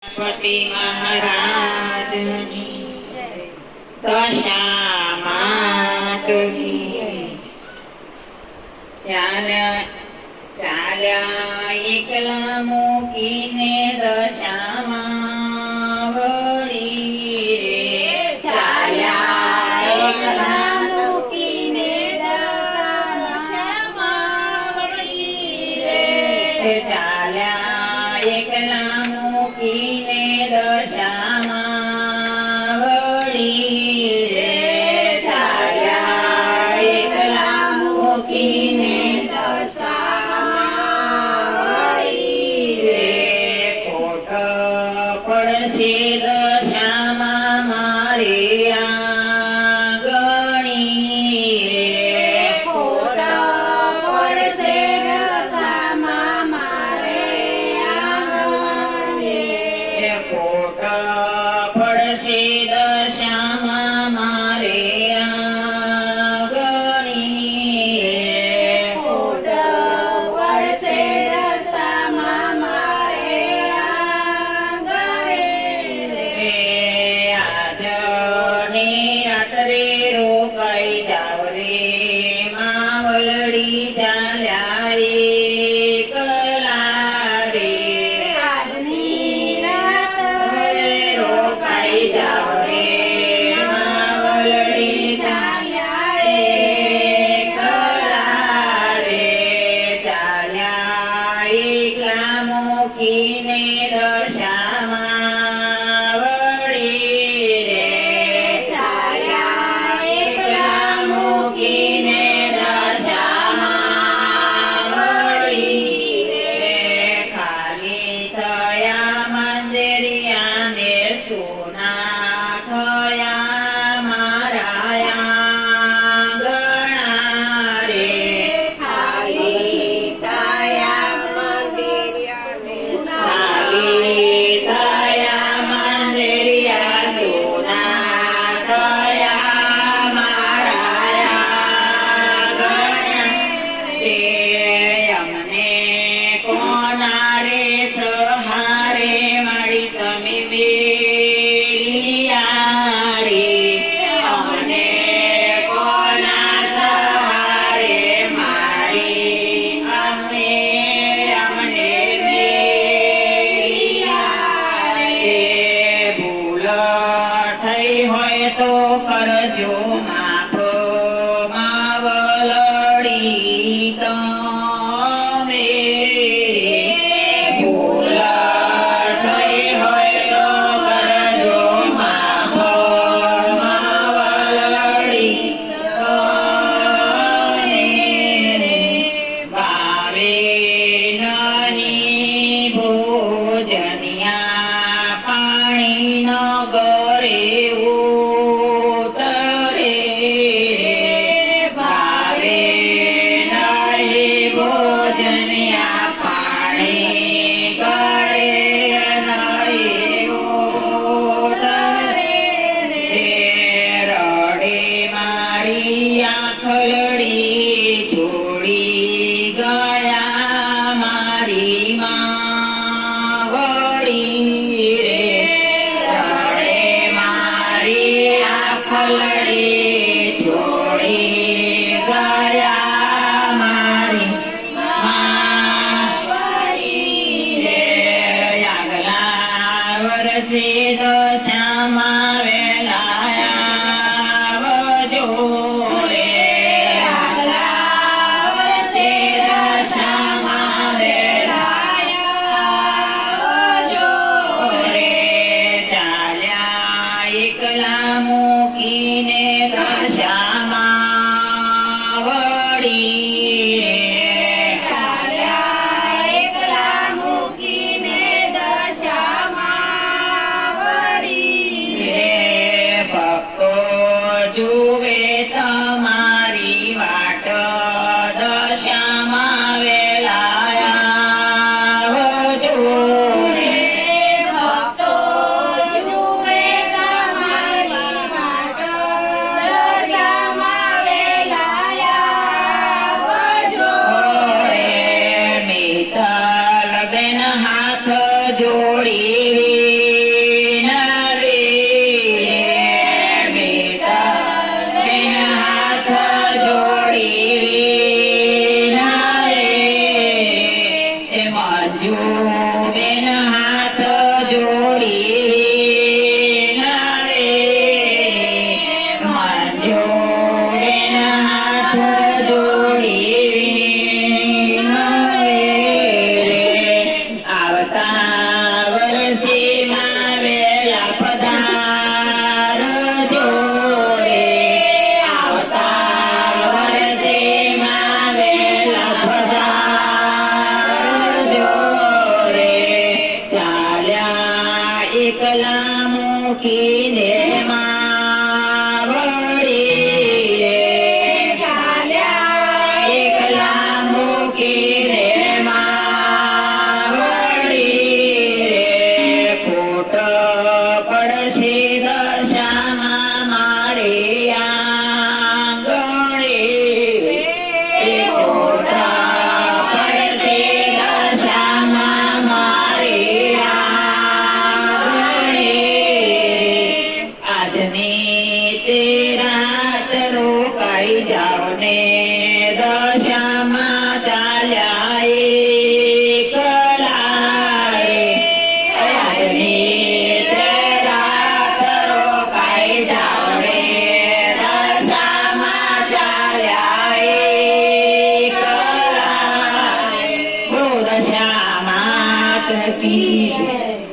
ગણપતિ મહારાજની દશા માતની ચાલ્યા ચાલ્યા એકલા મૂકીને દશામાં વળી રે ચાલ્યા એકલા મૂકીને દશામાં વળી રે ચાલ્યા એકલા મૂકીને દશામાં વળી રે ચાલ્યા એકલા મૂકીને દશામાં વળી રે ખોટ પડશે દશામાં મારે આંગણી રે ખોટ પડશે દશામાં મારે આંગણી ખોટ પડશે દશામાં મારે આંગણી ખોટ પડશે દશામાં મારે આંગણી આજને રાત્રે રોકાઈ જાવ રે માવલડી ચાલ્યા એકલા રે આજની રાત્રે રોકાઈ જાવ રે માવલડી ચાલ્યા એકલા રે ચાલ્યા એકલા મૂકીને દશામાં વળી રે ચાલ્યા એકલા મૂકીને દશામાં વળી રે ખાલી થયા મંદિરિયા ને સોના થયા મારા આંગણા રે ખાલી થયા ખાલી થયા મંદિરિયા સોના થયા મારા આંગણા રે અમને કોના રે સહારે મળી તમે મેલિયા રે અમને કોના સહારે મારી અમને મેલિયા રે ભૂલ થઈ હોય તો કરજો માફ માવલડી તમે રે ભૂલ થઈ હોય તો કરજો માફ માવલડી તમે રે ભાવે નહીં ભોજનિયા પાણી ન ગરે ઉતરે રે ભાવે નહીં ભોજનિયા પાણી ગળે નહીં ઉતરે રે રડે મારી આંખલડી છોડી ગયા મારી માવડી રે રડે મારી આંખલડી છોડી ગયા મારી માવડી રે આગલા વર્ષે દશામાં વેલા આવજો રે આગલા વર્ષે દશામાં વેલા આવજો રે ચાલ્યા એકલા મૂકીને દશામાં વળી રે ચાલ્યા એકલા મૂકીને દશામાં વળી રે એકલા મૂકીને માવડી રે ચાલ્યા એકલા મૂકીને માવડી રે ફૂટ પડશે દશામાં મારી આંગણી રે ફૂટ પડશે દશામાં મારી આંગણી આજની તે રાત રોકાઈ જાઓ ને